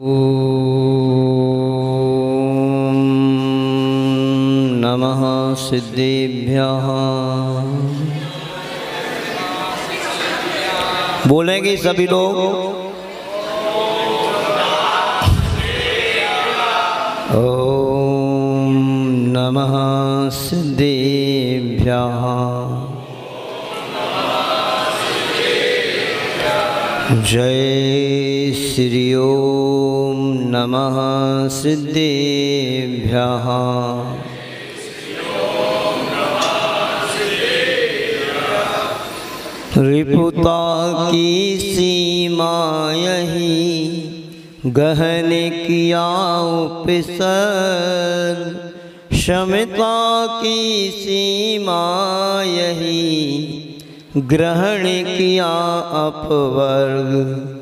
ओम नमः सिद्धेभ्यः। बोलेंगे सभी लोग। ओम नमः सिद्धेभ्यः। जय श्री ओम नमः सिद्धेभ्यः। रिपुता की सीमा यही गहन किया उपसर, क्षमता की सीमा यही ग्रहण किया अपवर्ग।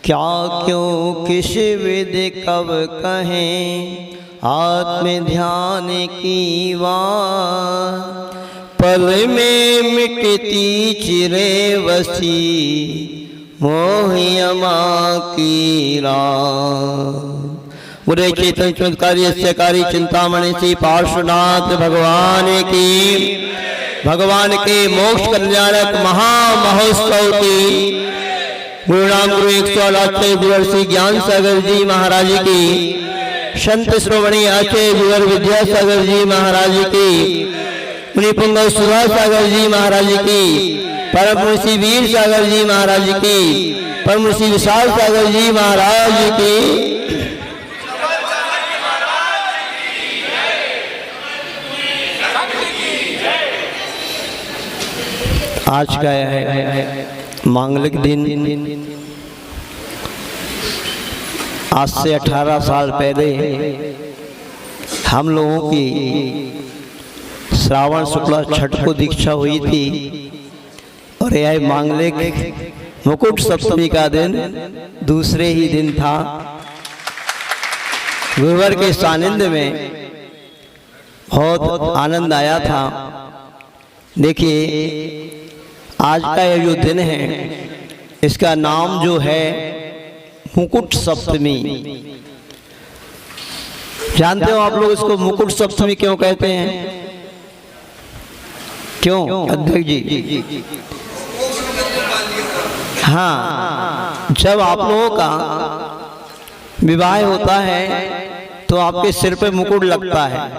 क्या क्यों किस विद कब कहें आत्म ध्यान की बात, पल में मिटती चिरे वसी मोहियमा की रात। बुरे चेतन चमत्कारी अस्यकारी चिंतामणि श्री पार्श्वनाथ भगवान की, भगवान के मोक्ष कल्याणक महामहोत्सव की गुरुनाम गुरु 108 गुरु श्री ज्ञान सागर जी महाराज की, संत श्रोमणी आचार्य गुरु विद्यासागर जी महाराज की, मुनि पुंगव सुधा सागर जी महाराज की, परम ऋषि वीर सागर जी महाराज की, परम ऋषि विशाल सागर जी महाराज की। आज का है मांगलिक दिन। आज से 18 साल पहले हम लोगों की श्रावण शुक्ला छठ को दीक्षा हुई थी और यह मांगलिक मुकुट सप्तमी का दिन दूसरे ही दिन था। गुरुवर के सानिध्य में बहुत आनंद आया था। देखिए, आज का यह जो दिन है इसका नाम जो है मुकुट सप्तमी। जानते हो आप लोग इसको मुकुट सप्तमी क्यों कहते हैं? क्यों अध्यक्ष जी? हाँ, जब आप लोगों का विवाह होता है तो आपके सिर पे मुकुट लगता है,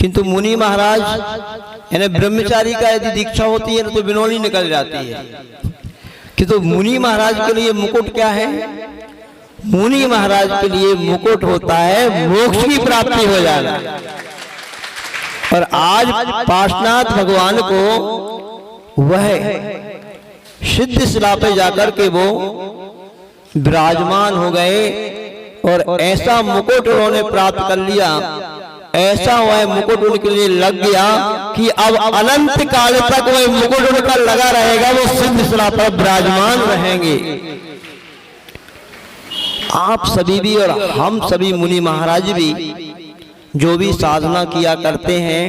किंतु मुनि महाराज यानी ब्रह्मचारी का यदि दीक्षा होती है तो बिनौली निकल जाती है। किंतु मुनि महाराज के लिए मुकुट क्या है? मुनि महाराज के लिए मुकुट होता है मोक्ष की प्राप्ति हो जाना। और आज पार्श्वनाथ भगवान को वह सिद्ध शिला पे जाकर के वो विराजमान हो गए और ऐसा मुकुट उन्होंने प्राप्त कर लिया, ऐसा वह मुकुट उनके लिए लग गया कि अब अनंत काल तक वह मुकुट उनका लगा रहेगा, वो सिद्ध शिला पर विराजमान रहेंगे। आप सभी भी और हम सभी मुनि महाराज भी जो भी साधना किया करते हैं,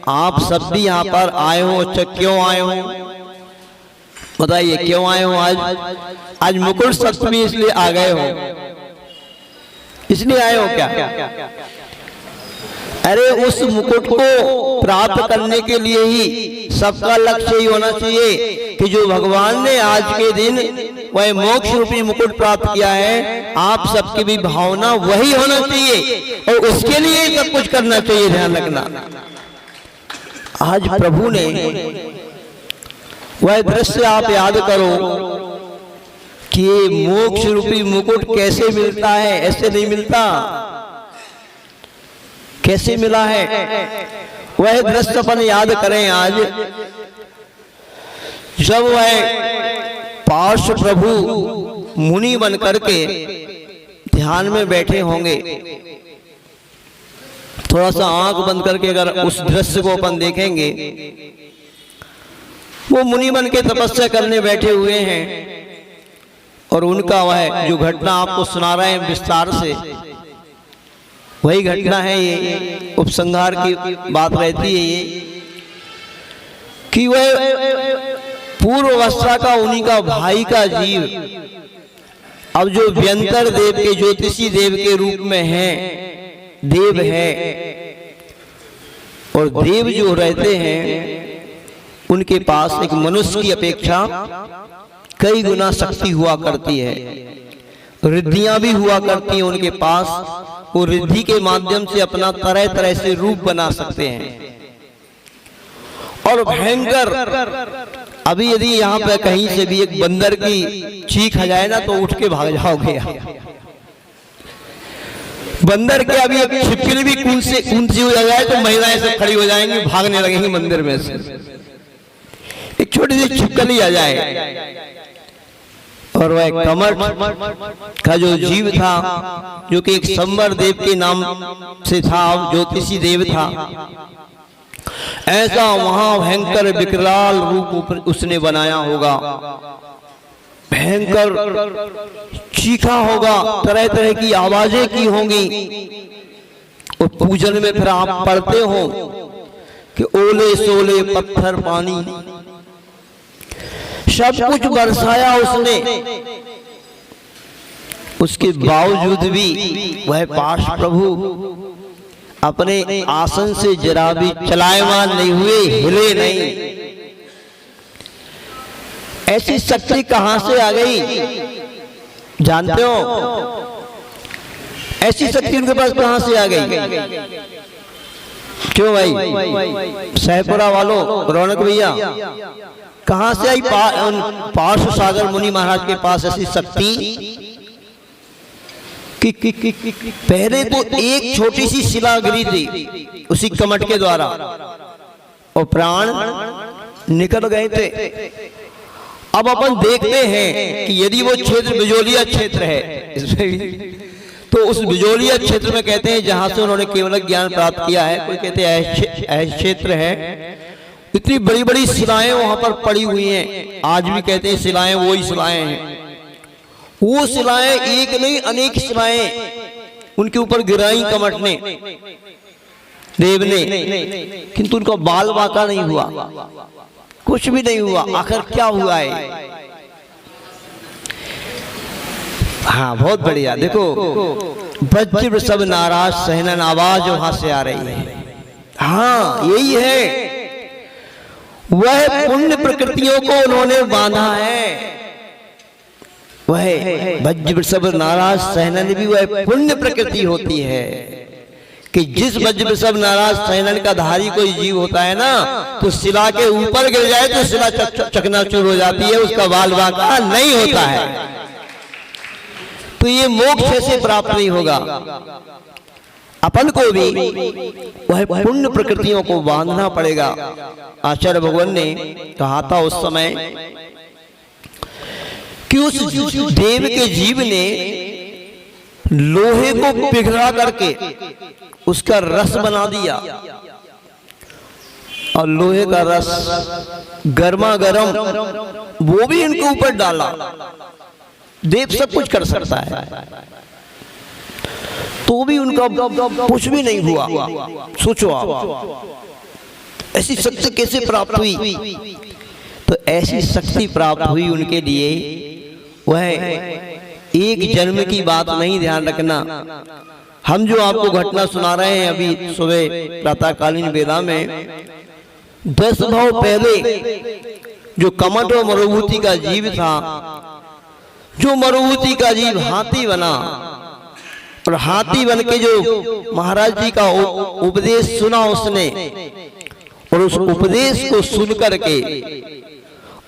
आप सब भी यहाँ पर आए हो। अच्छा, क्यों आए हो बताइए? क्यों आए हो? आज मुकुट सप्तमी इसलिए आ गए हो? इसलिए आए हो क्या? अरे उस मुकुट को प्राप्त करने के लिए ही सबका लक्ष्य ही होना चाहिए कि जो भगवान ने आज के दिन वह मोक्ष रूपी मुकुट प्राप्त किया है, आप सबकी भी भावना वही होना चाहिए और उसके लिए सब कुछ करना चाहिए। ध्यान रखना, आज प्रभु ने वह दृश्य आप याद करो कि मोक्ष रूपी मुकुट कैसे मिलता है। ऐसे नहीं मिलता। कैसे मिला है वह दृश्य अपन याद करें। आज जब वह पार्श्व प्रभु मुनि बन करके ध्यान में बैठे होंगे, थोड़ा सा आंख बंद करके अगर उस दृश्य को अपन देखेंगे, वो मुनि बन के तपस्या करने बैठे हुए हैं और उनका वह जो घटना आपको सुना रहे हैं विस्तार से, वही घटना है। ये उपसंहार की बात रहती है ये कि वह पूर्व अवस्था का उन्हीं का भाई का जीव अब जो व्यंतर देव के ज्योतिषी देव के रूप में हैं, देव है, और देव जो रहते हैं उनके पास एक मनुष्य की अपेक्षा कई गुना शक्ति हुआ करती है, रिद्धियां भी हुआ करती हैं उनके पास। वो रिद्धि के माध्यम से अपना तरह तरह से रूप बना सकते हैं। और भयंकर, अभी यदि यहाँ पे कहीं से भी एक बंदर की चीख आ जाए ना तो उठ के भाग जाओगे। बंदर के अभी एक छिपकली भी ऊंची हो जाए तो महिलाएं सब खड़ी हो जाएंगी, भागने लगेंगी मंदिर में से। एक छोटी सी छिपकली आ जाए, और वह कमठ का जो जीव था, जो कि एक संवर देव के नाम से था, ज्योतिषी देव था, ऐसा वहां भयंकर विकराल रूप उसने बनाया होगा। भयंकर चीखा होगा, तरह तरह की आवाजें की होंगी। और पूजन में फिर आप पढ़ते हो कि ओले सोले पत्थर पानी सब कुछ बरसाया उसने, उसके बावजूद भी वह पाश प्रभु अपने आसन से जरा भी चलायमान नहीं हुए, हिले नहीं। ऐसी शक्ति कहां से आ गई जानते हो? ऐसी शक्ति उनके पास कहां से आ गई? क्यों भाई सहपुरा वालों, रौनक भैया, कहां से आई पार्श्व सागर मुनि महाराज के पास ऐसी शक्ति कि पहले तो एक छोटी सी शिला गिरी थी उसी कमट के द्वारा और प्राण निकल गए थे। अब अपन देखते हैं कि यदि वो क्षेत्र बिजोलिया क्षेत्र है तो उस बिजोलिया क्षेत्र में कहते हैं जहां से उन्होंने केवल ज्ञान प्राप्त किया है, कोई कहते हैं ऐसा क्षेत्र है, इतनी बड़ी बड़ी शिलाएं वहां पर पड़ी हुई हैं। आज भी कहते हैं शिलाएं वही शिलाएं हैं। वो शिलाएं एक नहीं अनेक शिलाएं उनके ऊपर गिराई कमट ने, देव ने, किंतु उनका बाल बांका नहीं हुआ, कुछ भी नहीं हुआ। आखिर क्या हुआ है? हाँ बहुत बढ़िया, देखो वज्र सब नाराज सहनन आवाज वहां से आ रही है। हाँ यही है, वह पुण्य प्रकृतियों को उन्होंने बांधा है। वह वज्र सब नाराज सहनन भी वह पुण्य प्रकृति होती है कि जिस वज्र सब नाराज सहनन का धारी कोई जीव होता है ना, तो शिला के ऊपर गिर जाए तो शिला चकनाचूर हो जाती है, उसका बाल बांका नहीं होता है। तो ये मोक्ष से प्राप्त नहीं होगा। अपन को भी वह पुण्य प्रकृतियों को बांधना पड़ेगा। आचार्य भगवान ने कहा था उस समय कि उस देव के जीव ने लोहे को पिघला करके उसका रस बना दिया, और लोहे का रस गर्मा गर्म वो भी इनके ऊपर डाला। देव सब कुछ कर सकता है, तो भी उनका कुछ भी नहीं हुआ। सोचो आप ऐसी शक्ति कैसे प्राप्त हुई? तो ऐसी शक्ति प्राप्त हुई उनके लिए, वह एक जन्म की बात नहीं, ध्यान रखना। हम जो आपको घटना सुना रहे हैं अभी सुबह प्रातःकालीन वेला में, 10 भाव पहले जो कमट और मरुभूति का जीव था, जो मरुभूति का जीव हाथी बना, और हाथी बन के जो महाराज जी का उपदेश सुना उसने, और उस उपदेश को सुन करके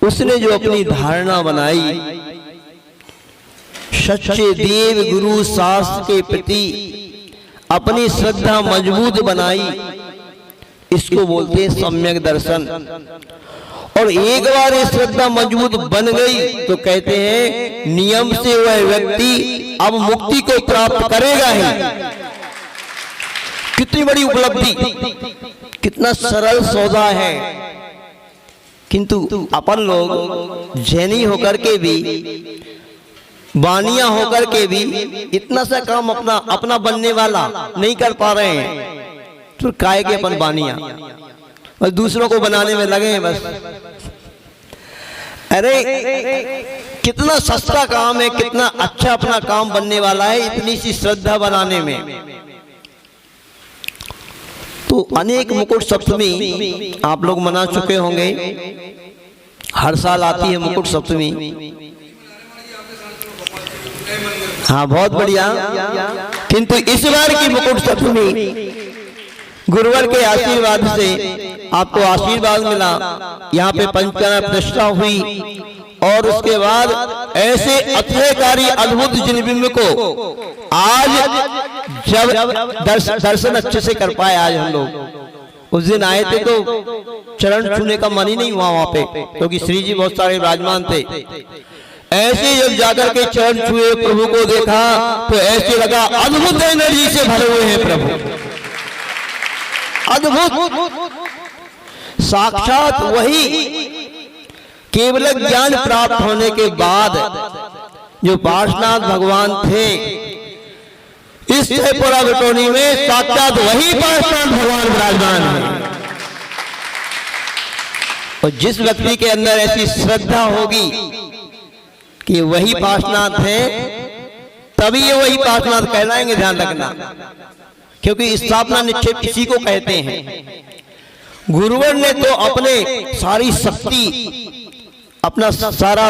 उसने जो अपनी धारणा बनाई, सच्चे देव गुरु शास्त्र के प्रति अपनी श्रद्धा मजबूत बनाई, इसको बोलते हैं सम्यक दर्शन। और एक बार ये श्रद्धा मजबूत बन गई तो कहते हैं नियम से वह व्यक्ति अब मुक्ति को प्राप्त करेगा ही। कितनी बड़ी उपलब्धि, कितना सरल सौदा है। किंतु अपन लोग जैनी होकर के भी, बानिया होकर के भी इतना सा काम अपना बनने वाला नहीं कर पा रहे हैं। तो काहे के अपन बानिया और दूसरों को बनाने में लगे हैं बस। अरे कितना सस्ता काम है, कितना अच्छा अपना काम बनने वाला है इतनी सी श्रद्धा बनाने में। तो अनेक मुकुट सप्तमी आप लोग मना चुके होंगे, हर साल आती है मुकुट सप्तमी। हाँ बहुत बढ़िया। किंतु इस बार की मुकुट सप्तमी गुरुवर के आशीर्वाद से आपको आशीर्वाद मिला, यहाँ पे पंचकर्म प्रतिष्ठा हुई और उसके बाद ऐसे अत्यकारी अद्भुत जिनबिंब को आज जब दर्शन अच्छे से कर पाए, आज हम लोग उस दिन आए थे तो चरण छूने का मन ही नहीं हुआ वहां पे, क्योंकि श्री जी बहुत सारे विराजमान थे। ऐसे जब जाकर के चरण छुए, प्रभु को देखा तो ऐसे लगा अद्भुत एनर्जी से भरे हुए हैं प्रभु, अद्भुत साक्षात वही केवल ज्ञान प्राप्त होने के बाद जो पार्श्वनाथ भगवान थे, इस त्रिपुरा बटोनी में साक्षात वही पार्श्वनाथ भगवान विराजमान है। और जिस व्यक्ति के अंदर ऐसी श्रद्धा होगी कि वही पार्श्वनाथ है, तभी ये वही पार्श्वनाथ कहलाएंगे, ध्यान रखना। क्योंकि स्थापना निक्षेप इसी को कहते हैं। गुरुवर ने तो अपने सारी शक्ति, अपना सारा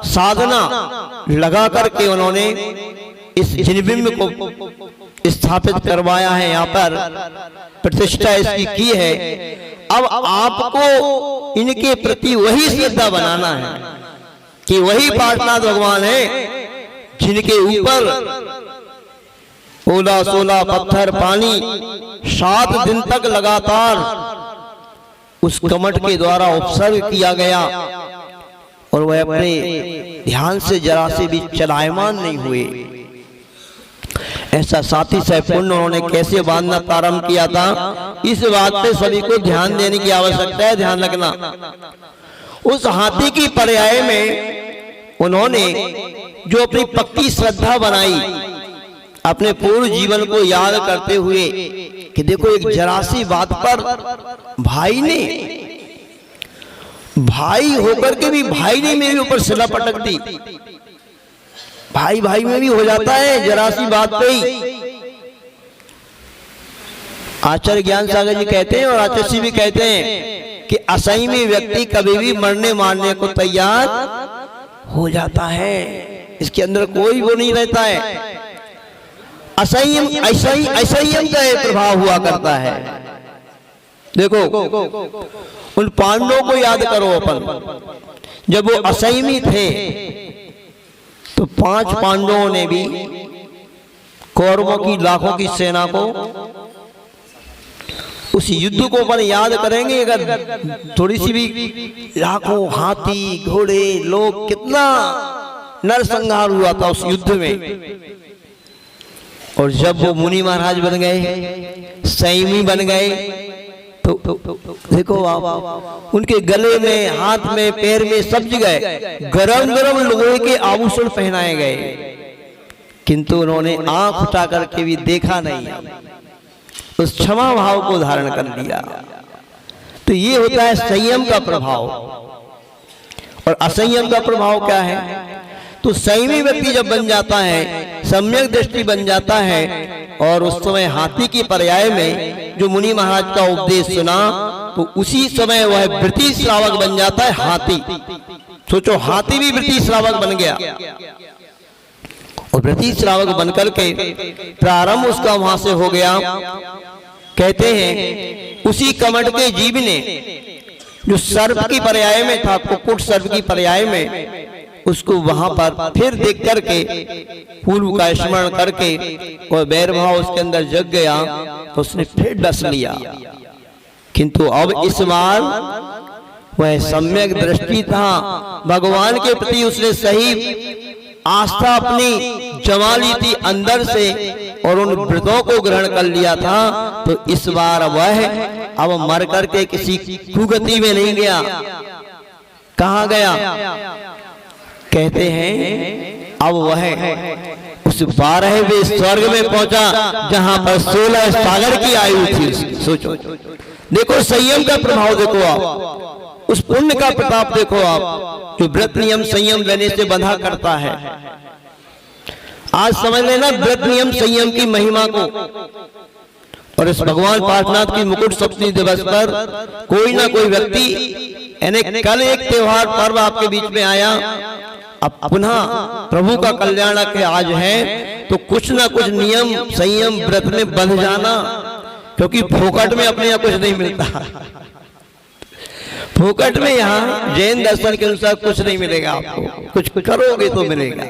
साधना लगा करके उन्होंने इस जिनबिंब को स्थापित करवाया है, यहाँ पर प्रतिष्ठा इसकी की है। अब आपको इनके प्रति वही श्रद्धा बनाना है कि वही पार्श्वनाथ भगवान है जिनके ऊपर ओला सोला पत्थर पानी 7 दिन तक लगातार उस कमट के द्वारा उपसर्ग किया गया और वह अपने ध्यान से जरा से भी चलायमान नहीं हुए। ऐसा साथी सैपुण्य उन्होंने कैसे बांधना प्रारंभ किया था, इस बात पे सभी को ध्यान देने की आवश्यकता है, ध्यान रखना। उस हाथी की पर्याय में उन्होंने जो अपनी पक्की श्रद्धा बनाई, अपने पूर्व जीवन को याद करते हुए कि देखो एक जरा सी बात पर भाई ने, भाई होकर के भी भाई ने मेरे ऊपर सिला पटक दी। भाई भाई में भी हो जाता है जरा सी बात पे ही। आचार्य ज्ञान सागर जी कहते हैं और आचार्य जी भी कहते हैं कि असंयमी व्यक्ति कभी भी मरने मारने को तैयार हो जाता है, इसके अंदर कोई वो नहीं रहता है। असंयम असंयम का एक प्रभाव हुआ करता है। देखो उन पांडवों को याद करो अपन, जब वो असंयमी थे तो 5 पांडवों ने भी कौरवों की लाखों की सेना को, उस युद्ध को अपन याद करेंगे अगर थोड़ी सी भी, लाखों हाथी घोड़े लोग, कितना नरसंहार हुआ था उस युद्ध में। और जब वो मुनि महाराज बन गए, संयमी बन गए, तो देखो आप उनके गले में, हाथ में, पैर में, सब जगह गरम गरम लोहे के आभूषण पहनाए गए, किंतु उन्होंने आंख उठा करके भी देखा नहीं, उस क्षमा भाव को धारण कर लिया। तो ये होता है संयम का प्रभाव। और असंयम का प्रभाव क्या है? तो संयमी व्यक्ति जब बन जाता है, सम्यक दृष्टि बन जाता है, और उस समय हाथी की पर्याय में जो मुनि महाराज का उपदेश सुना, तो उसी समय वह वृत्ति श्रावक बन जाता है। हाथी, सोचो हाथी भी वृत्ति श्रावक बन गया, और वृत्ति श्रावक बनकर के प्रारंभ उसका वहां से हो गया। कहते हैं उसी कमट के जीव ने जो सर्प की पर्याय में था, कुक्कुट सर्प की पर्याय में, उसको वहां पर फिर देख करके पूर्व का स्मरण करके और बैर भाव उसके अंदर जग गया, तो उसने फिर डस लिया। किंतु अब इस बार वह सम्यक दृष्टि था, भगवान के प्रति उसने सही आस्था अपनी जमा ली थी अंदर से, और उन व्रतों को ग्रहण कर लिया था। तो इस बार वह अब मर करके किसी कुगति में नहीं गया। कहाँ गया? कहते हैं अब वह उस 12वें स्वर्ग में पहुंचा जहां पर 16 सागर की आयु थी। सोचो, देखो संयम का प्रभाव देखो आप। उस पुण्य का प्रताप देखो आप, जो व्रत नियम संयम लेने से बंधा करता है। आज समझ लेना व्रत नियम संयम की महिमा को। और इस भगवान पार्श्वनाथ की मुकुट सप्तमी दिवस पर कोई ना कोई व्यक्ति, यानी कल एक त्योहार पर्व आपके बीच में आया, अब पुनः प्रभु का कल्याणक है आज है, तो कुछ ना कुछ नियम संयम व्रत में बंध जाना, क्योंकि फोकट में अपने यहाँ कुछ नहीं मिलता। फोकट में यहाँ जैन दर्शन के अनुसार कुछ नहीं मिलेगा आपको, कुछ करोगे तो मिलेगा।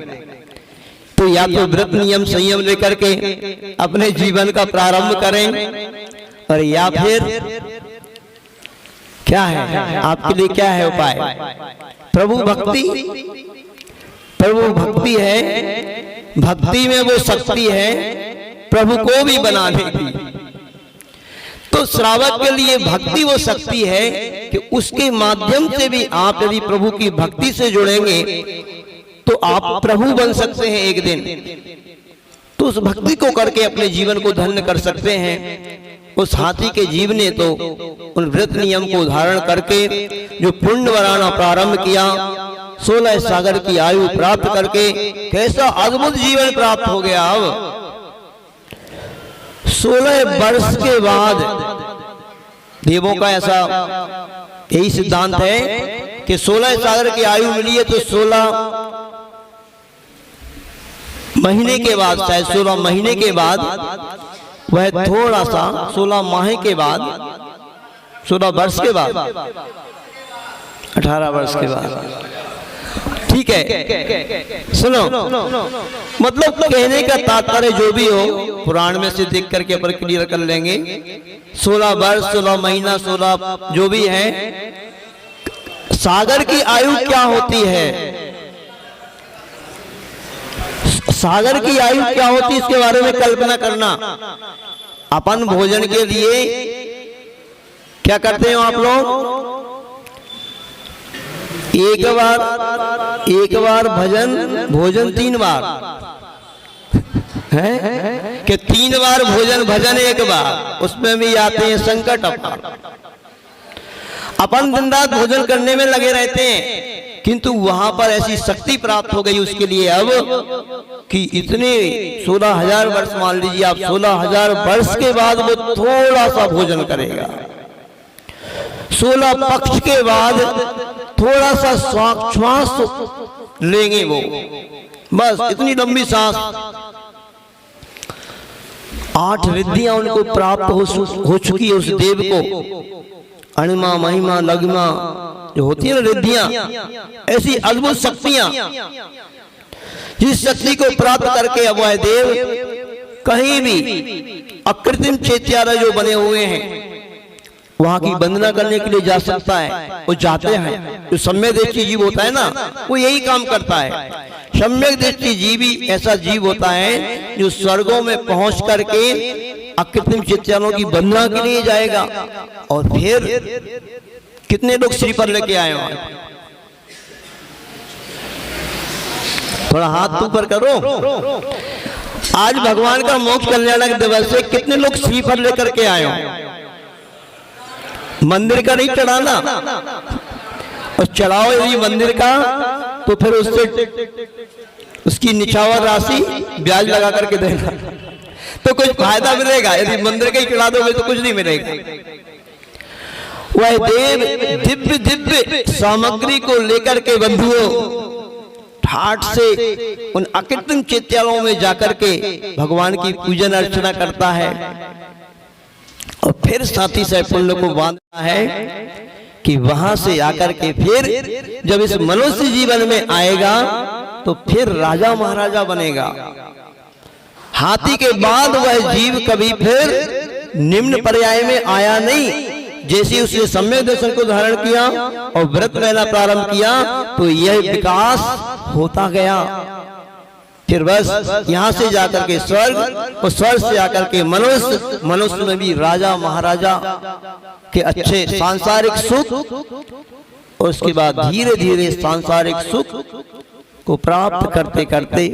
तो या तो व्रत नियम संयम लेकर के अपने जीवन का प्रारंभ करें, और या फिर क्या है आपके लिए, क्या है उपाय? प्रभु भक्ति, प्रभु भक्ति है, भक्ति में वो शक्ति है प्रभु को भी बना देगी। तो श्रावक के लिए भक्ति वो शक्ति है कि उसके माध्यम से भी आप यदि प्रभु की भक्ति से जुड़ेंगे तो आप प्रभु बन सकते हैं एक दिन। तो उस भक्ति को करके अपने जीवन को धन्य कर सकते हैं। उस हाथी के जीव ने तो उन व्रत नियम को धारण करके जो पुण्य बनाना प्रारंभ किया, 16 सागर की आयु प्राप्त करके कैसा अद्भुत जीवन प्राप्त हो गया। अब 16 वर्ष के बाद देवों का ऐसा यही सिद्धांत है कि 16 सागर की आयु मिली है तो 16 महीने के बाद, शायद 16 महीने के बाद, वह थोड़ा सा 16 माह के बाद, 16 वर्ष के बाद, 18 वर्ष के बाद, ठीक है। सुनो, मतलब कहने का तात्पर्य जो भी हो, पुराण में से देख करके अपन क्लियर कर लेंगे। 16 वर्ष, 16 महीना, 16 जो भी है, सागर की आयु क्या होती है, सागर की आयु क्या होती है, इसके बारे में कल्पना करना। अपन भोजन के लिए क्या करते हो आप लोग? एक बार भोजन 3 बार है कि 3 बार भजन एक बार, उसमें भी आते हैं संकट। अपन दिन रात भोजन करने में लगे रहते हैं, किंतु वहां पर ऐसी शक्ति प्राप्त हो गई उसके लिए अब कि इतने 16,000 वर्ष, मान लीजिए आप 16,000 वर्ष के बाद वो थोड़ा सा भोजन करेगा। 16 पक्ष के बाद थोड़ा सा श्वास लेंगे वो, बस इतनी लंबी सांस। 8 रिद्धियां उनको प्राप्त हो चुकी है उस देव को, अणिमा महिमा लघिमा जो होती है ना रिद्धियां, ऐसी अद्भुत शक्तियां, जिस शक्ति को प्राप्त करके अब वह देव कहीं भी अकृत्रिम चैत्यालय जो बने हुए हैं वहां की वंदना करने के लिए जा सकता है। वो जाते हैं। जो सम्यक दृष्टि जीव होता है ना, वो यही काम करता है। सम्यक दृष्टि जीव ही ऐसा जीव होता है जो स्वर्गों में पहुंच करके अकृत्रिम चैत्यालयों की वंदना के लिए जाएगा। और फिर कितने लोग श्रीफल लेके आए वहां? थोड़ा हाथ ऊपर करो। आज भगवान का मोक्ष कल्याणक दिवस है, कितने लोग श्रीफल लेकर के आए हो? मंदिर का नहीं चढ़ाना, और चढ़ाओ यदि मंदिर का तो फिर उससे उसकी निछावर राशि ब्याज लगा करके देना, तो कुछ फायदा मिलेगा। यदि मंदिर का ही चढ़ा दोगे तो कुछ नहीं मिलेगा। वह देव दिव्य दिव्य सामग्री को लेकर के बंधुओं ठाठ से उन अकृत्रिम चैत्यालयों में जाकर के भगवान की पूजन अर्चना करता है, और फिर साथी से पुण्य को बांधता है कि वहां से आकर के फिर जब इस मनुष्य जीवन में आएगा तो फिर राजा महाराजा बनेगा। हाथी के बाद वह जीव कभी फिर निम्न पर्याय में आया नहीं। जैसे उसने सम्यक दर्शन को धारण किया और व्रत रहना प्रारंभ किया तो यह विकास होता गया। फिर बस यहाँ से जाकर के स्वर्ग, और स्वर्ग से आकर के मनुष्य, मनुष्य में भी राजा महाराजा के अच्छे सांसारिक सुख, और उसके बाद धीरे धीरे सांसारिक सुख को प्राप्त करते करते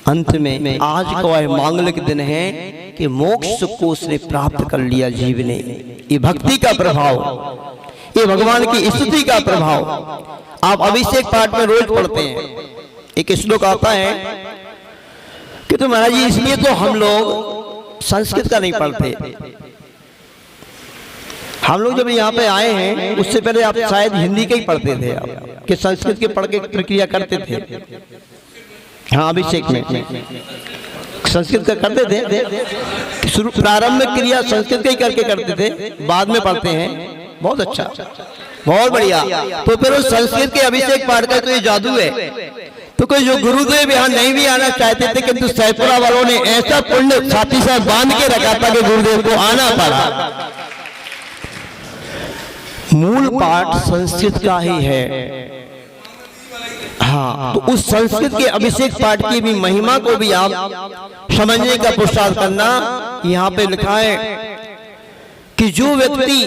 अंत में आज का वह मांगलिक दिन है कि मोक्ष को उसने प्राप्त कर लिया जीव ने। ये भक्ति का प्रभाव, ये भगवान की स्तुति का प्रभाव आप अभिषेक पाठ में रोज पढ़ते हैं। एक श्लोक आता है कि तो महाराज जी इसलिए तो हम लोग संस्कृत का नहीं पढ़ते। हम लोग जब यहाँ पे आए हैं उससे पहले आप शायद हिंदी का ही पढ़ते थे, आप कि संस्कृत के पढ़ के प्रक्रिया करते थे। हाँ, अभिषेक में संस्कृत का करते थे, शुरू प्रारंभ में क्रिया संस्कृत का ही करके करते थे, बाद में पढ़ते हैं। बहुत अच्छा, बहुत बढ़िया। तो फिर उस संस्कृत के अभिषेक पाठ का तो ये जादू है। तो कोई जो गुरुदेव यहाँ नहीं भी आना चाहते थे, किंतु सैपुरा वालों ने ऐसा पुण्य साथी साथ बांध के रखा था कि गुरुदेव को आना पड़ा। मूल पाठ संस्कृत का ही है। हाँ, तो उस संस्कृत के अभिषेक पाठ की भी महिमा को भी आप समझने का पुरुषार्थ करना। यहाँ पे लिखा है कि जो व्यक्ति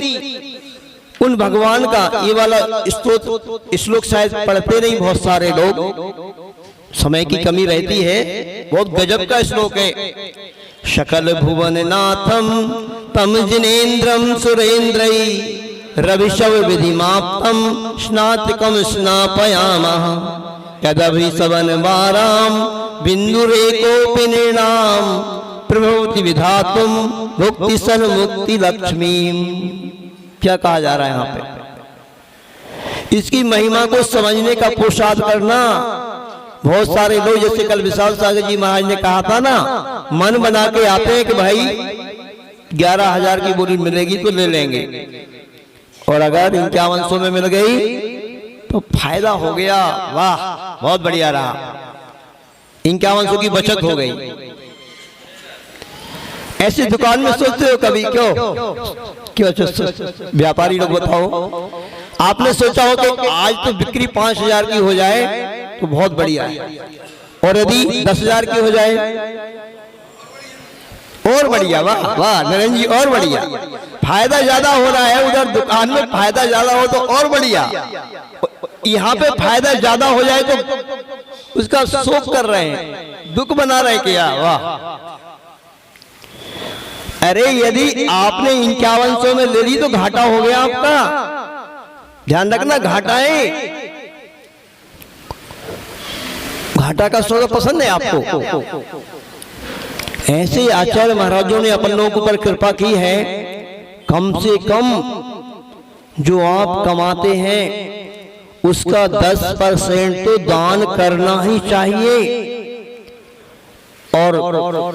उन भगवान का ये वाला श्लोक शायद पढ़ते नहीं बहुत सारे लोग, समय की कमी रहती है, बहुत गजब का श्लोक है। शकल भुवन नाथम तम जिनेन्द्रम सुरेन्द्रई रविशव विधिमाप्तम स्नातकम स्नापयामः यदभि सवन वाराम बिंदुरेकोपि निर्णाम प्रभवति विधातुम मुक्ति सन मुक्ति लक्ष्मी। क्या कहा जा रहा है यहाँ पे? इसकी महिमा को समझने का पुरुषार्थ करना। बहुत सारे लोग, जैसे कल विशाल सागर जी महाराज ने कहा था ना, मन बना के आते हैं कि भाई 11,000 की बोली मिलेगी तो ले लेंगे, और अगर 5100 में मिल गई तो फायदा हो गया, वाह बहुत बढ़िया रहा, 5100 की बचत हो गई। ऐसी दुकान में सोचते हो कभी? क्यों व्यापारी लोग बताओ, आपने सोचा हो कि आज तो बिक्री 5,000 की हो जाए तो बहुत बढ़िया है, और यदि 10,000 की हो जाए और बढ़िया, वाह वाह नरेंद्र जी और बढ़िया, फायदा ज्यादा हो रहा है। उधर दुकान में फायदा ज्यादा हो तो और बढ़िया, यहाँ पे फायदा ज्यादा हो जाए तो उसका शोक कर रहे हैं, दुख बना रहे क्या? वाह। अरे यदि आपने 5100 में ले ली तो घाटा हो गया आपका, ध्यान रखना, घाटा है। घाटा का सौदा पसंद है आपको? ऐसे आचार्य महाराजों ने अपन लोगों के ऊपर कृपा की है। कम से कम जो आप कमाते हैं उसका 10% तो दान करना ही चाहिए, और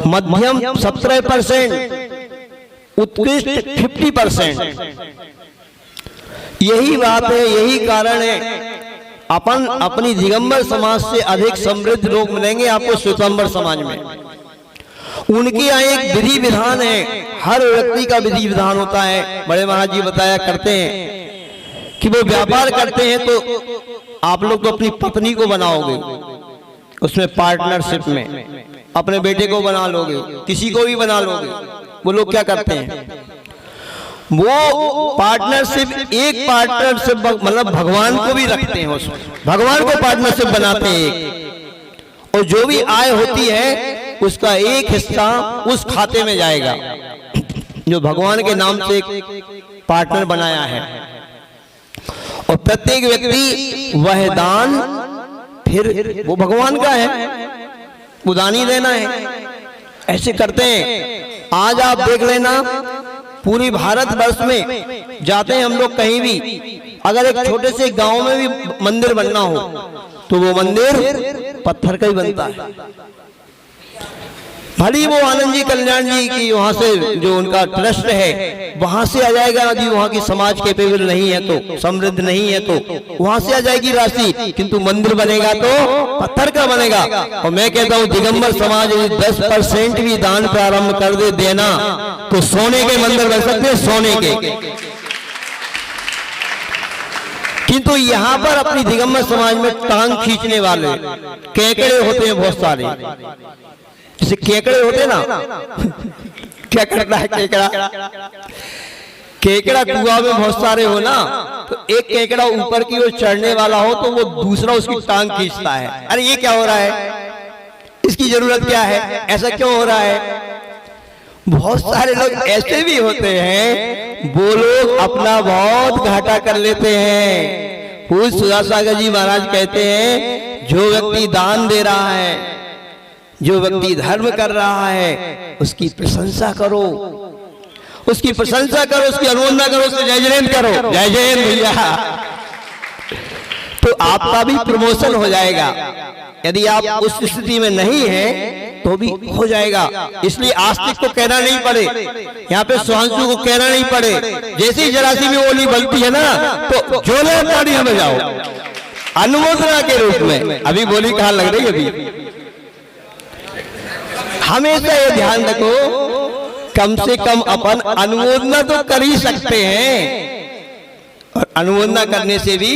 मध्यम 17%, उत्कृष्ट 50%। यही बात है, यही कारण है अपन अपनी दिगंबर समाज से अधिक समृद्ध लोग मिलेंगे आपको श्वेतांबर समाज में। उनकी यहाँ एक विधि विधान है, हर व्यक्ति का विधि विधान होता है। बड़े महाराज जी बताया करते हैं कि वो व्यापार करते हैं तो आप लोग तो अपनी पत्नी को बनाओगे, उसमें पार्टनरशिप में अपने बेटे को बना लोगे, किसी को भी बना लोगे। वो लोग क्या करते हैं, वो पार्टनरशिप, एक पार्टनरशिप मतलब भगवान को भी रखते हैं, उसमें भगवान को पार्टनरशिप बनाते हैं, और जो भी आय होती है उसका एक हिस्सा उस खाते में जाएगा जो भगवान के नाम से एक पार्टनर बनाया है। और प्रत्येक व्यक्ति वह दान फिर वो भगवान का है, वो दान ही देना है। ऐसे करते हैं। आज आप देख लेना, पूरी भारत वर्ष में जाते हैं हम लोग कहीं भी, अगर एक छोटे से गांव में भी मंदिर बनना हो तो वो मंदिर पत्थर का ही बनता है। भली वो आनंद जी कल्याण जी की वहां से जो उनका ट्रस्ट है वहां से आ जाएगा, यदि वहां की समाज कैपेबल नहीं है तो, समृद्ध नहीं है तो वहां से आ जाएगी राशि, किंतु मंदिर बनेगा तो पत्थर का बनेगा। और मैं कहता हूँ दिगंबर समाज यदि 10% भी दान प्रारंभ कर दे देना तो सोने के मंदिर बन सकते हैं, सोने के। किंतु यहाँ पर अपनी दिगंबर समाज में टांग खींचने वाले केकड़े होते हैं बहुत सारे, जैसे केकड़े होते ना क्या करता है केकड़ा, केकड़ा कुआं में बहुत सारे हो ना, तो एक केकड़ा ऊपर की ओर चढ़ने वाला हो तो वो दूसरा उसकी टांग खींचता है। अरे ये क्या हो रहा है, इसकी जरूरत क्या है, ऐसा क्यों हो रहा है? बहुत सारे लोग ऐसे भी होते हैं, वो लोग अपना बहुत घाटा कर लेते हैं। पूज्य सुधासागर जी महाराज कहते हैं, जो व्यक्ति दान दे रहा है, जो व्यक्ति धर्म कर रहा है, उसकी प्रशंसा करो, उसकी प्रशंसा करो, उसकी अनुमोदना करो, उससे जय जयंत करो। जय जयंत भैया, तो आपका भी प्रमोशन हो जाएगा। यदि आप उस स्थिति में नहीं हैं तो भी हो जाएगा। इसलिए आस्तिक को कहना नहीं पड़े, यहाँ पे सुहांशु को कहना नहीं पड़े। जैसे ही जरासी में ओली बनती है ना, तो जोले ताड़ी हमें जाओ अनुमोदना के रूप में। अभी बोली कहाँ लग रही है? अभी हमेशा ये ध्यान रखो, कम से कम अपन अनुमोदना तो कर ही सकते हैं, और अनुमोदना करने से भी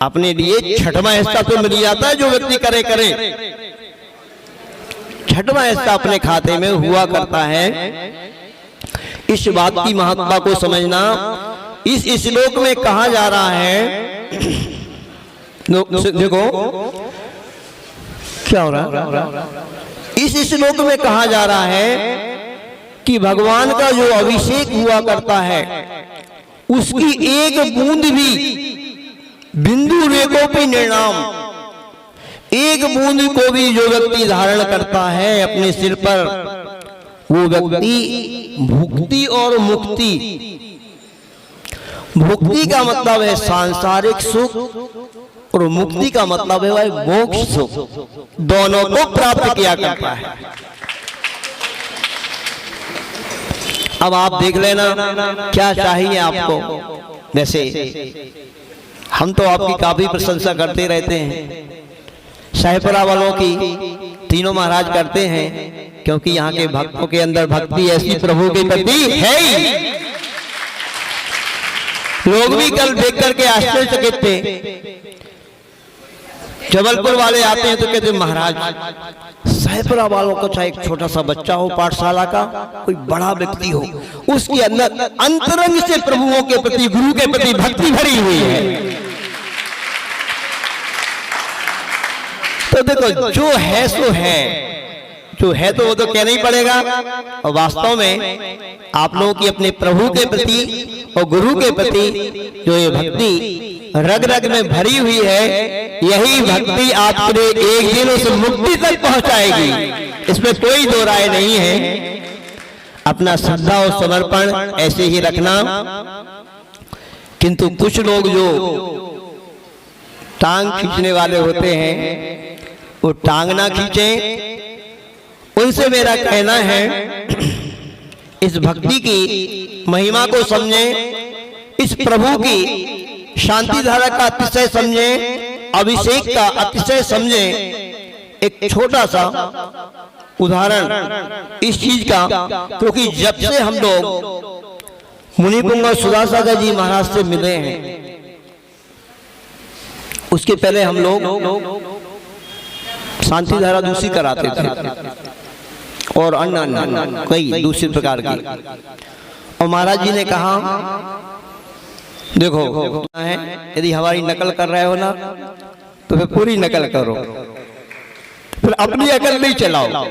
अपने लिए छठवां हिस्सा तो मिल जाता है। जो व्यक्ति करे छठवां हिस्सा अपने खाते में हुआ करता है। इस बात की महत्ता को समझना। इस श्लोक में कहा जा रहा है, देखो क्या हो रहा है। इस श्लोक में कहा जा रहा है कि भगवान का जो अभिषेक हुआ करता है, उसकी एक बूंद भी बिंदु रेकोपी निर्णाम, एक बूंद को भी जो व्यक्ति धारण करता है अपने सिर पर, वो व्यक्ति भुक्ति और मुक्ति, भुक्ति का मतलब है सांसारिक सुख और मुक्ति का मतलब है मोक्ष सुख, दोनों को प्राप्त किया करता है। अब आप देख लेना क्या चाहिए आपको। जैसे हम तो आपकी काफी प्रशंसा करते रहते हैं, शाहपुरा वालों की तीनों महाराज करते हैं, क्योंकि यहाँ के भक्तों के अंदर भक्ति ऐसी प्रभु के प्रति है ही। लोग भी कल देख करके आश्चर्यचकित थे। जबलपुर वाले आते हैं तो कहते महाराज, शाहपुरा वालों को चाहे एक छोटा सा बच्चा हो पाठशाला का, कोई बड़ा व्यक्ति हो, उसके अंदर अंतरंग से प्रभुओं के प्रति, गुरु के प्रति भक्ति भरी हुई है। तो देखो, जो है सो है, जो है तो वो तो कहना ही पड़ेगा। और वास्तव में आप लोगों की अपने प्रभु के प्रति और गुरु के प्रति जो ये भक्ति रग रग में भरी हुई है, यही भक्ति आपको एक दिन उस मुक्ति तक पहुंचाएगी। इसमें कोई दो राय नहीं है। अपना श्रद्धा और समर्पण ऐसे ही रखना। किंतु कुछ लोग जो टांग खींचने वाले होते हैं, वो टांग ना खींचें। उनसे मेरा कहना है, इस भक्ति की महिमा को समझें, इस प्रभु की शांति धारा का अतिशय समझें, अभिषेक का अतिशय समझें। एक छोटा सा उदाहरण इस चीज का, क्योंकि जब से हम लोग मुनिपुंग और सुधासागर जी महाराज से मिले हैं, उसके पहले हम लोग शांति धारा दूसरी कराते थे और अन्य कई दूसरे प्रकार की। और महाराज जी ने कहा, देखो है, यदि हमारी नकल कर रहे हो ना, तो फिर पूरी नकल करो, फिर अपनी अकल नहीं चलाओ।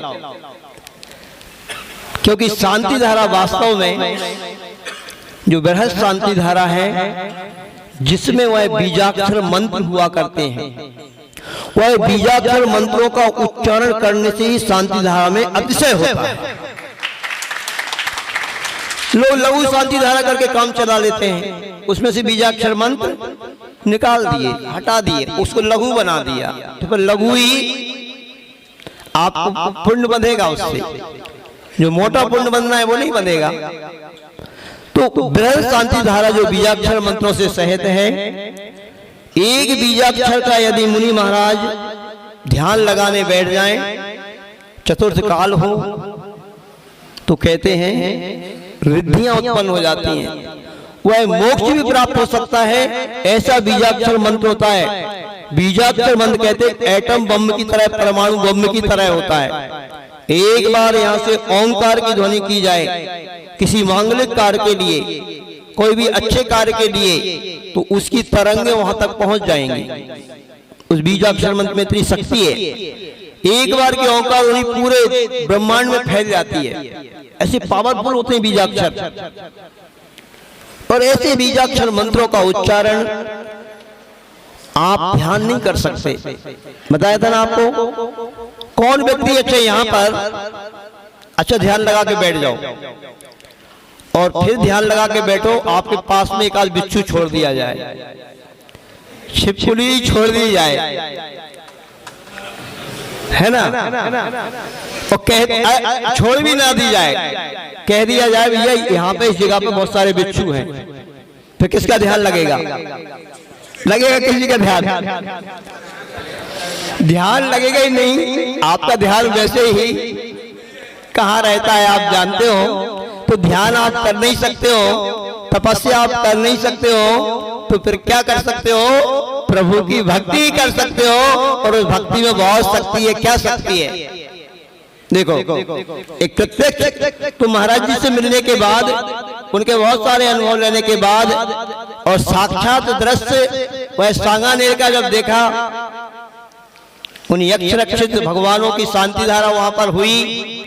क्योंकि शांति धारा वास्तव में जो बृहद शांति धारा है, जिसमें वह बीजाक्षर मंत्र हुआ करते हैं, वह बीजाक्षर मंत्रों का उच्चारण करने से ही शांति धारा में अतिशय होता है। लोग लघु शांति धारा करके काम चला लेते हैं, उसमें से बीजाक्षर मंत्र निकाल दिए, हटा दिए, उसको लघु बना दिया, तो फिर लघु ही आपको पुण्य बंधेगा। उससे जो मोटा पुण्य बंधना है वो नहीं बंधेगा। तो बृहद शांति धारा जो बीजाक्षर मंत्रों से सहित है, एक बीजाक्षर का यदि मुनि महाराज ध्यान लगाने बैठ जाएं, चतुर्थ काल हो, तो कहते हैं रिद्धियां उत्पन्न हो जाती हैं, वह मोक्ष भी प्राप्त हो सकता है। ऐसा बीजाक्षर मंत्र होता है। बीजाक्षर मंत्र कहते हैं एटम बम की तरह, परमाणु बम की तरह होता है। एक बार यहाँ से ओंकार की ध्वनि की जाए किसी मांगलिक कार्य के लिए, कोई भी अच्छे कार्य के लिए, तो उसकी तरंगे वहां तक पहुंच जाएंगी। उस बीजाक्षर मंत्र में इतनी शक्ति है। एक बार की ओंकार ध्वनि पूरे ब्रह्मांड में फैल जाती है। ऐसे पावरफुल होते हैं बीजाक्षर। और ऐसे बीजाक्षर मंत्रों का उच्चारण आप ध्यान नहीं कर सकते। बताया था ना आपको। कौन व्यक्ति अच्छा यहाँ पर अच्छा ध्यान लगा के बैठ जाओ और फिर ध्यान लगा के बैठो, आपके पास में एक आध बिच्छू छोड़ दिया जाए, छिपकली छोड़ दी जाए, है ना, और कह छोड़ भी ना दी जाए, कह दिया जाए भैया यहाँ पे इस जगह पे बहुत सारे बिच्छू हैं, फिर किसका ध्यान लगेगा? लगेगा किसी का ध्यान लगेगा ही नहीं। आपका ध्यान वैसे ही कहाँ रहता है आप जानते हो। तो ध्यान आप कर नहीं सकते हो, तपस्या आप कर नहीं सकते हो, तो फिर क्या कर सकते हो? प्रभु की भक्ति कर सकते हो। और उस भक्ति में बहुत शक्ति है। क्या शक्ति है? देखो, एक प्रत्यक्ष तो महाराज जी से मिलने के बाद, उनके बहुत सारे अनुभव लेने के बाद और साक्षात दृश्य वह सांगानेर का जब देखा, उन यक्ष रक्षित भगवानों की शांति धारा वहां पर हुई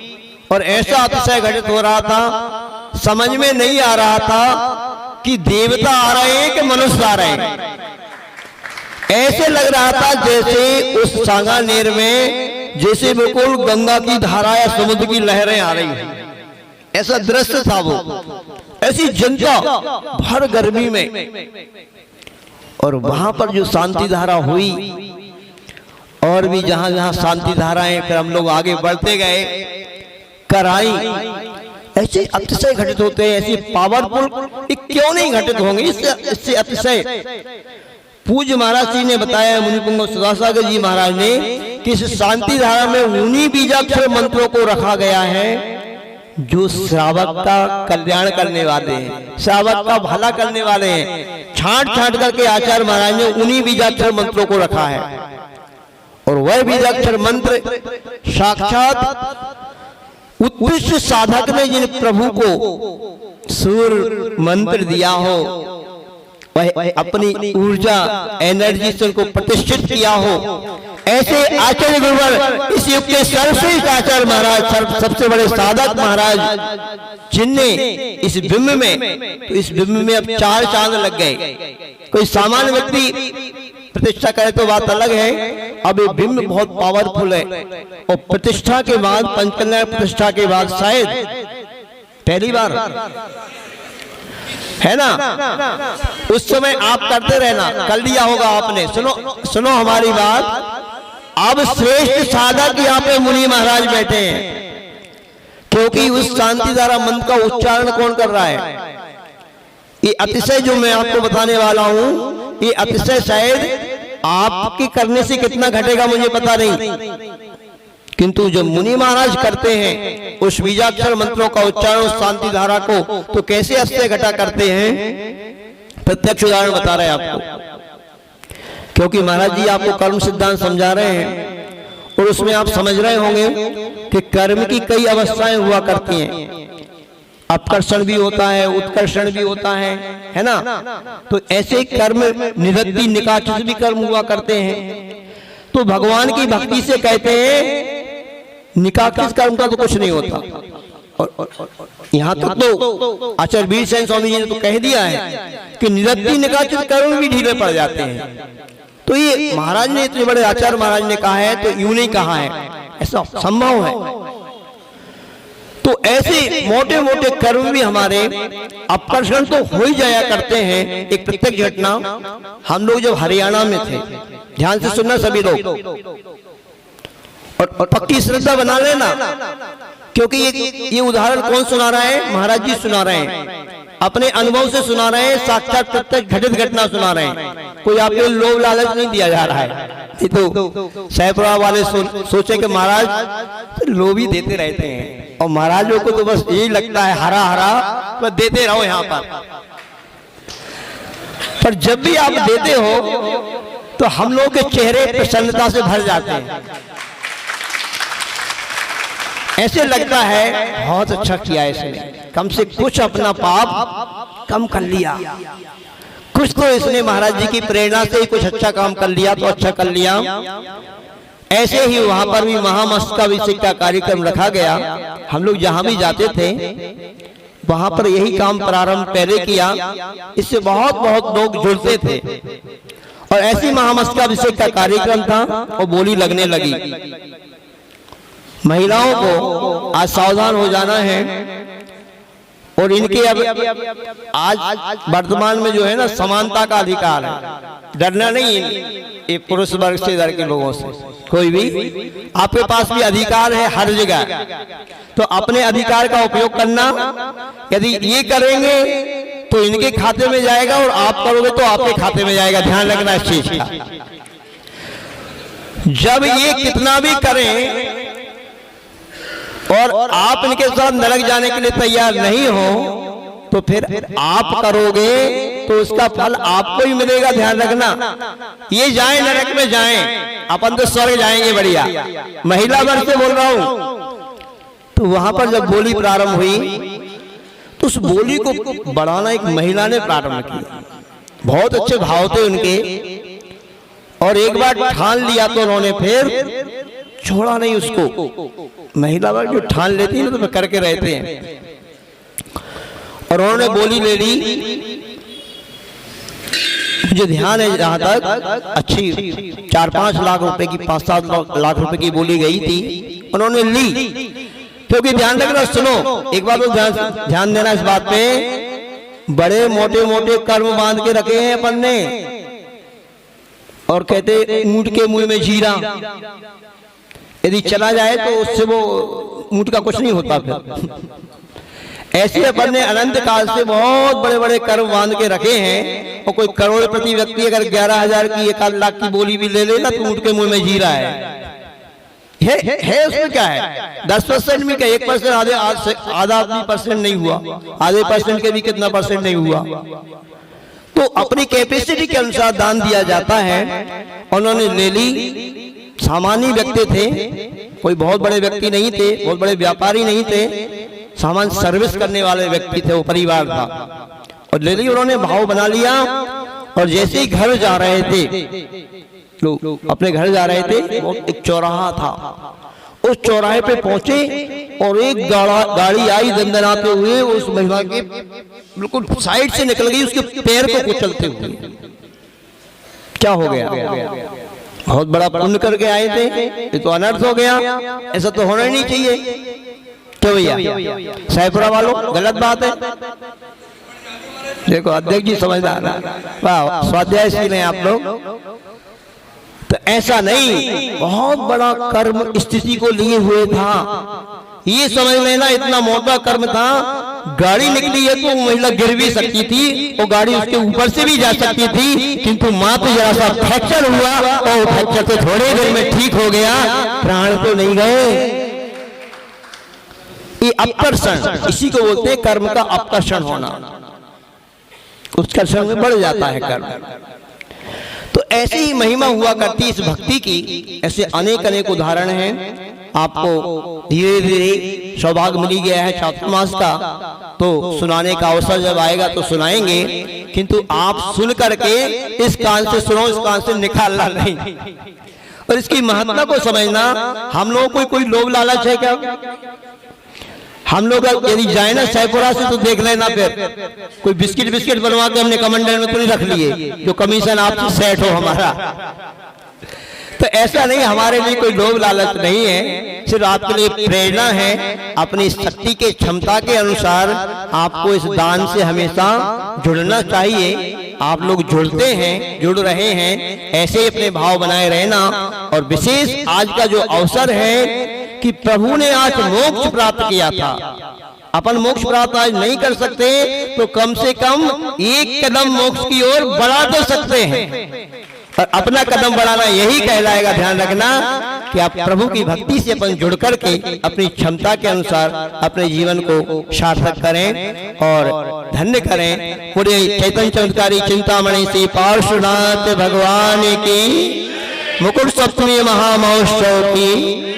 और ऐसा अतिशय घटित हो रहा था, समझ में नहीं आ रहा था कि देवता आ रहे हैं कि मनुष्य आ रहे हैं। ऐसे लग रहा था जैसे उस सांगानेर में जैसे बिल्कुल गंगा की धारा या समुद्र की लहरें आ रही हैं। ऐसा दृश्य था वो। ऐसी जनता भर गर्मी में, और वहां पर जो शांति धारा हुई, और भी जहां जहां शांति धाराएं, फिर हम लोग आगे बढ़ते गए, कराई। ऐसे अतिशय घटित होते हैं, ऐसे पावरफुल क्यों नहीं घटित होंगे? इससे अतिशय पूज्य महाराज जी ने बताया, मुनिपुंगव सदासागर जी महाराज ने, कि इस शांति धारा में उन्हीं बीजाक्षर मंत्रों को रखा गया है जो श्रावक का कल्याण करने वाले हैं, श्रावक का भला करने वाले हैं। छांट छांट करके आचार्य महाराज ने उन्हीं बीजाक्षर मंत्रों को रखा है। और वह बीजाक्षर मंत्र साक्षात उत्कृष्ट साधक ने जिन प्रभु को सुर मंत्र दिया हो, वह अपनी ऊर्जा एनर्जी से उनको प्रतिष्ठित किया हो, ऐसे आचार्य गुरुवर, इस युग के सर्वश्रेष्ठ आचार्य महाराज, सबसे बड़े साधक महाराज, जिनने इस बिंब में, तो इस बिंब में अब 4 चांद लग गए। कोई सामान्य व्यक्ति प्रतिष्ठा करे तो बात अलग है, अब ये बिंब बहुत पावरफुल है। और प्रतिष्ठा के बाद, पंचकल्याण प्रतिष्ठा के बाद शायद पहली बार है ना, उस समय आप करते रहना, कर लिया होगा आपने। सुनो हमारी बात। अब श्रेष्ठ साधक यहाँ पे मुनि महाराज बैठे हैं, क्योंकि उस शांति धारा मंत्र का उच्चारण कौन कर रहा है? ये अतिशय जो मैं आपको बताने वाला हूँ, ये अतिशय शायद आपके करने से कितना घटेगा मुझे पता नहीं, किंतु जो मुनि महाराज करते हैं उस बीजाक्षर मंत्रों का उच्चारण, उस शांति धारा को, तो कैसे अतिशय घटा करते हैं, प्रत्यक्ष उदाहरण बता रहे हैं आपको। क्योंकि महाराज जी आपको कर्म सिद्धांत समझा रहे हैं, और उसमें आप समझ रहे होंगे कि कर्म की कई अवस्थाएं हुआ करती हैं। अपकर्षण भी होता है, उत्कर्षण भी होता है ना। तो ऐसे कर्म निवृत्ति निकाचित भी कर्म हुआ करते हैं। तो भगवान की भक्ति से कहते हैं निकाचित कर्म का तो कुछ नहीं होता। और यहाँ तक तो आचार्य वीर सेन स्वामी जी ने तो कह दिया है कि निवृत्ति निकाचित कर्म भी ढीले पड़ जाते हैं। तो ये महाराज ने, इतने बड़े आचार्य महाराज ने कहा है, तो यूं नहीं कहा है, ऐसा संभव है। तो ऐसे मोटे मोटे कर्म भी हमारे अपकर्षण तो हो ही जाया करते हैं। एक प्रत्यक्ष घटना, हम लोग जब हरियाणा में थे, ध्यान से सुनना सभी लोग, और पक्की श्रद्धा बना लेना, क्योंकि ये उदाहरण कौन सुना रहा है? महाराज जी सुना रहे हैं, अपने अनुभव से सुना रहे हैं, साक्षात प्रत्यक्ष घटित घटना सुना रहे हैं। कोई आपको लोभ लालच नहीं दिया जा रहा है। तो सहपुरा वाले सोचे कि महाराज लोभ ही देते रहते हैं, और महाराजों को तो बस यही लगता है हरा हरा, बस देते रहो यहाँ पर जब भी आप देते हो तो हम लोग के चेहरे प्रसन्नता से भर जाते हैं। ऐसे लगता है बहुत अच्छा किया इसने, कम से कुछ अपना पाप कम कर लिया, कुछ तो इसने महाराज जी की प्रेरणा से ही कुछ अच्छा काम कर लिया, तो अच्छा कर लिया। ऐसे ही वहां पर भी महामस्तकाभिषेक का कार्यक्रम रखा गया। हम लोग जहां भी जाते थे वहां पर यही काम प्रारंभ पहले किया, इससे बहुत बहुत लोग जुड़ते थे और ऐसी महामस्तकाभिषेक का कार्यक्रम था और बोली लगने लगी। महिलाओं को आज सावधान हो जाना है और इनके अब आज वर्तमान में जो है ना समानता का अधिकार है, डरना नहीं ये पुरुष वर्ग से इधर के लोगों से, कोई भी आपके पास भी अधिकार है हर जगह, तो अपने अधिकार का उपयोग करना। यदि ये करेंगे तो इनके खाते में जाएगा और आप करोगे तो आपके खाते में जाएगा, ध्यान रखना इस चीज का। जब ये कितना भी करें और आप इनके साथ नरक जाने के लिए तैयार नहीं हो तो फिर आप करोगे तो उसका फल आपको ही मिलेगा, ध्यान रखना। ये जाए नरक में जाएं, अपन तो स्वर्ग जाएंगे बढ़िया। महिला वर्ग से बोल रहा हूं। तो वहां पर जब बोली प्रारंभ हुई तो उस बोली को बढ़ाना एक महिला ने प्रारंभ किया। बहुत अच्छे भाव थे उनके और एक बार ठान लिया तो उन्होंने फिर छोड़ा नहीं उसको। महिला वर्ग जो ठान लेती है तो करके रहते हैं और उन्होंने बोली ले ली। मुझे ध्यान है जहां तक अच्छी 4-5 लाख रुपए की 5-7 लाख रुपए की बोली गई थी, उन्होंने ली। क्योंकि ध्यान रखना, सुनो एक बार तो ध्यान देना इस बात पे, बड़े मोटे मोटे कर्म बांध के रखे हैं अपन ने और कहते ऊंट के मुंह में जीरा, यदि चला जाए तो उससे वो ऊंट का कुछ नहीं होता फिर। ऐसे अपन ने अनंत काल से बहुत बड़े बड़े कर्म बांध के रखे हैं और कोई करोड़पति व्यक्ति अगर 11,000 की 1 लाख की बोली भी ले लेना तो ऊंट के मुंह में जीरा है उसमें क्या है? 10% में क्या 1% आधा % नहीं हुआ, आधे % के भी कितना % नहीं हुआ। तो अपनी कैपेसिटी के अनुसार दान दिया जाता है। उन्होंने ले ली। सामान्य व्यक्ति थे, कोई बहुत बड़े व्यक्ति नहीं थे, बहुत बड़े व्यापारी नहीं थे, सामान्य सर्विस करने वाले व्यक्ति थे, वो परिवार था। और ले ली उन्होंने, भाव बना लिया और जैसे ही घर जा रहे थे, लोग अपने घर जा रहे थे, वो एक चौराहा था, उस चौराहे पे पहुंचे और एक गाड़ी आई दंदनाते हुए उस महिला के बिल्कुल साइड से निकल गई, उसके पैर को कुचलते हुए। क्या हो गया? बहुत बड़ा पुण्य करके आए थे, ये तो अनर्थ हो गया, ऐसा तो होना ही नहीं चाहिए। तो भैया साहेबपुरा वालों, गलत बात है। देखो अध्यक्ष जी समझदार, वाह स्वाध्याय सीन है आप लोग। तो ऐसा नहीं, बहुत बड़ा कर्म स्थिति को लिए हुए था, ये समझ लेना। इतना मोटा कर्म था, गाड़ी निकली है तो महिला गिर भी सकती थी और गाड़ी उसके ऊपर से भी जा सकती थी, किंतु मात्र जरा सा फ्रैक्चर हुआ और फ्रैक्चर तो थोड़े देर में ठीक हो गया, प्राण तो नहीं गए। ये अपकर्षण, इसी को बोलते हैं कर्म का अपकर्षण होना, उत्कर्षण में बढ़ जाता है कर्म। तो ऐसी ही महिमा हुआ करती इस भक्ति की। ऐसे अनेक अनेक उदाहरण हैं। आपको धीरे धीरे सौभाग्य मिली गया है चातुर्मास का, तो सुनाने का अवसर जब आएगा तो सुनाएंगे, किंतु आप सुन करके इस कान से सुनो, इस कान से निकालना नहीं। और इसकी महत्ता को समझना। हम लोगों को कोई लोभ लालच है क्या? हम लोग यदि जाए ना साहेबपुरा से तो देख लेना, फिर कोई बिस्किट बनवा के हमने कमंडल में तो नहीं रख लिए जो कमीशन आपसे सेट हो हमारा। तो ऐसा नहीं, हमारे लिए कोई लोभ लालच नहीं है, सिर्फ आपके लिए प्रेरणा है। अपनी शक्ति के क्षमता के अनुसार आपको इस दान से हमेशा जुड़ना चाहिए। आप लोग जुड़ते हैं, जुड़ रहे हैं, ऐसे ही अपने भाव बनाए रहना। और विशेष आज का जो अवसर है कि प्रभु ने आज मोक्ष प्राप्त किया था। अपन मोक्ष प्राप्त आज नहीं कर सकते तो कम से कम एक कदम मोक्ष की ओर बढ़ा तो सकते हैं, और अपना कदम बढ़ाना यही कहलाएगा। ध्यान रखना कि आप प्रभु की भक्ति से अपन जुड़ करके अपनी क्षमता के अनुसार अपने जीवन को सार्थक करें और धन्य करें। पूरे चैतन्य चमत्कारी चिंतामणि से पार्श्वनाथ भगवान की मुकुट सप्तमी महामहोत्सव की